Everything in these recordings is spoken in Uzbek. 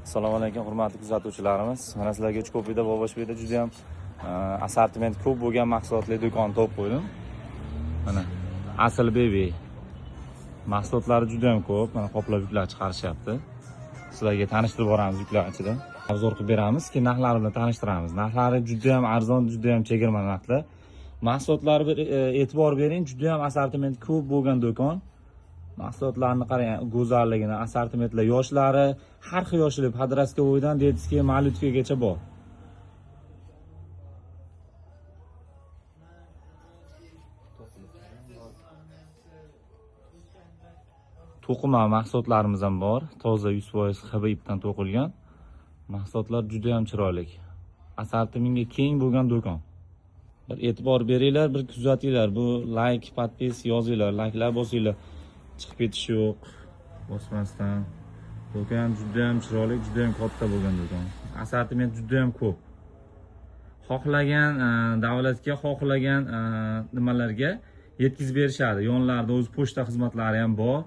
Assalomu alaykum, hurmatli kuzatuvchilarimiz. Mana sizlarga Uchko'pida, Boboshbekda juda ham assortiment ko'p bo'lgan mahsulotli do'kon topib qo'ydim. Mana Asl Baby mahsulotlari juda ham ko'p. Mana qoplab yuklar chiqarishyapti. Sizlarga tanishtirib boramiz yuklar ichida. Obzor qilib beramiz, keyin narxlari bilan tanishtiramiz. Narxlari juda ham arzon, juda ham chegirma narxlar. Mahsulotlarga e'tibor bering, juda ham assortiment ko'p bo'lgan do'kon. Mahsulotlarni qarang, go'zalligini, assortimentlar, yoshlari, har xil yoshlik, podrostovoydan detskiy, malyutkagacha bor. To'qima mahsulotlarimiz ham bor. Toza 100% HB ipdan to'qilgan. Mahsulotlar juda ham chiroyli. Assortimentga keng bo'lgan do'kon. Bir e'tibor beringlar, bir kuzatinglar. Bu like, podpis yozinglar, like'lar bosinglar. Chiqib ketish yo'q. Bosmasdan. Do'kon juda ham chiroyli, juda ham katta bo'lgan do'kon. Assortiment juda ham ko'p. Xohlagan davlatga, xohlagan nimalarga yetkazib berishadi. Yonlarida o'z pochta xizmatlari ham bor.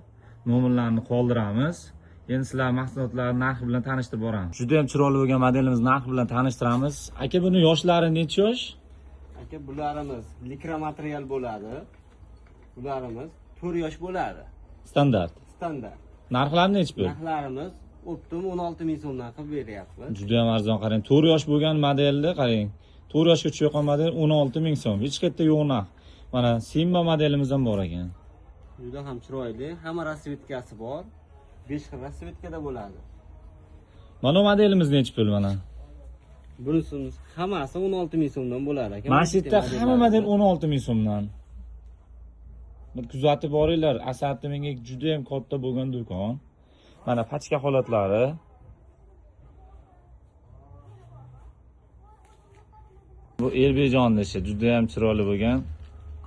Nomerlarni qoldiramiz. Endi sizlar mahsulotlar narxi bilan tanishtirib boramiz. Juda ham chiroyli bo'lgan modelimiz narxi bilan tanishtiramiz. Aka, buni yoshlari necha yosh? Aka, bularimiz likra material bo'ladi. Bularimiz 4 yosh bo'ladi. Standart. Narxlari necha pul? Narxlarimiz optim 16 ming so'mdan qilib beryapmiz. Juda ham arzon, qarang. 4 yosh bo'lgan modelni qarang. 4 yoshga tushgan model 16 ming so'm. Hech qayerda yo'q narx. Mana Simba modelimiz ham bor ekan. Juda ham chiroyli, hamma rasvetkasi bor. 5 xil rasvetkada bo'ladi. Mana modelimiz necha pul mana? Bunisi hammasi 16 ming so'mdan bo'ladi aka. Mana shu yerda hamma model 16 ming so'mdan. Bir kuzatib boringlar, assortimentga juda ham katta bo'lgan do'kon. Mana pachka holatlari. Bu Elbejon ishi juda ham chiroyli bo'lgan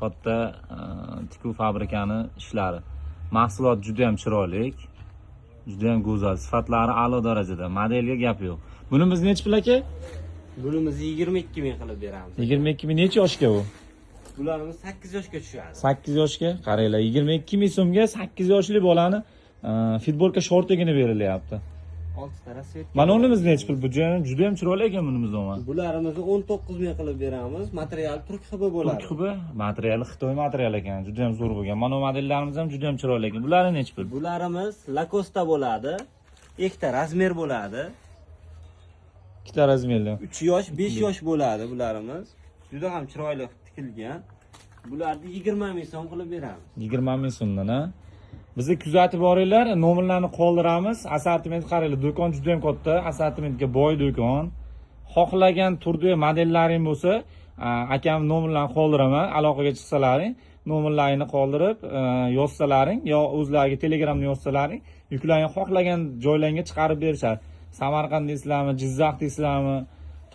katta tikuv fabrikani ishlari. Mahsulot juda ham chiroyli, juda ham go'zal, sifatlari a'lo darajada. Modelga gap yo'q. Bunimiz necha pul aka? Bunimiz 22 ming qilib beramiz. 22 ming necha yoshga bu? Bularimiz 8 yoshga tushadi. 8 yoshga, qaranglar, 22 ming so'mga 8 yoshli bolani futbolka shortigini berilyapti. 6 ta rasvetka. Mana unimiz necha pul? Bu juda ham chiroyli ekan bunimiz ham. Bularimizni 19 ming qilib beramiz. Material turk hib bo'ladi. Turk hib, materiali Xitoy materiali ekan, juda ham zo'r bo'lgan. Mana modellarimiz ham juda ham chiroyli ekan. Bular necha pul? Bularimiz Lacoste bo'ladi. Ikkita razmer bo'ladi. Ikkita razmerli. 3 yosh, 5 yosh bo'ladi bularimiz. Juda ham chiroyli tikilgan. Bularni 20 ming so'm qilib beramiz. 20 ming so'mdan, ha? Bizni kuzatib boringlar, nomerlarni qoldiramiz. Assortiment qaranglar, do'kon juda ham katta, assortimentga boy do'kon. Xohlagan turda modellaring bo'lsa, akam nomerlarni qoldiraman, aloqaga chiqsalaring, nomerlarini qoldirib, yozsalaring yo o'zlariga Telegramda yozsalaring, yuklarni xohlagan joylarga chiqarib berishadi. Samarqand deysizlarmi, Jizzax deysizlarmi,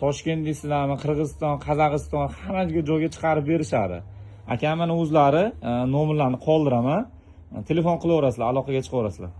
Toshkent deysizlarmi, Qirg'iziston, Qozog'iston hamma joyga chiqarib berishadi. Akam mana o'zlari nomerlarni qoldiraman. Telefon qilaverasizlar, aloqaga chiqaverasizlar.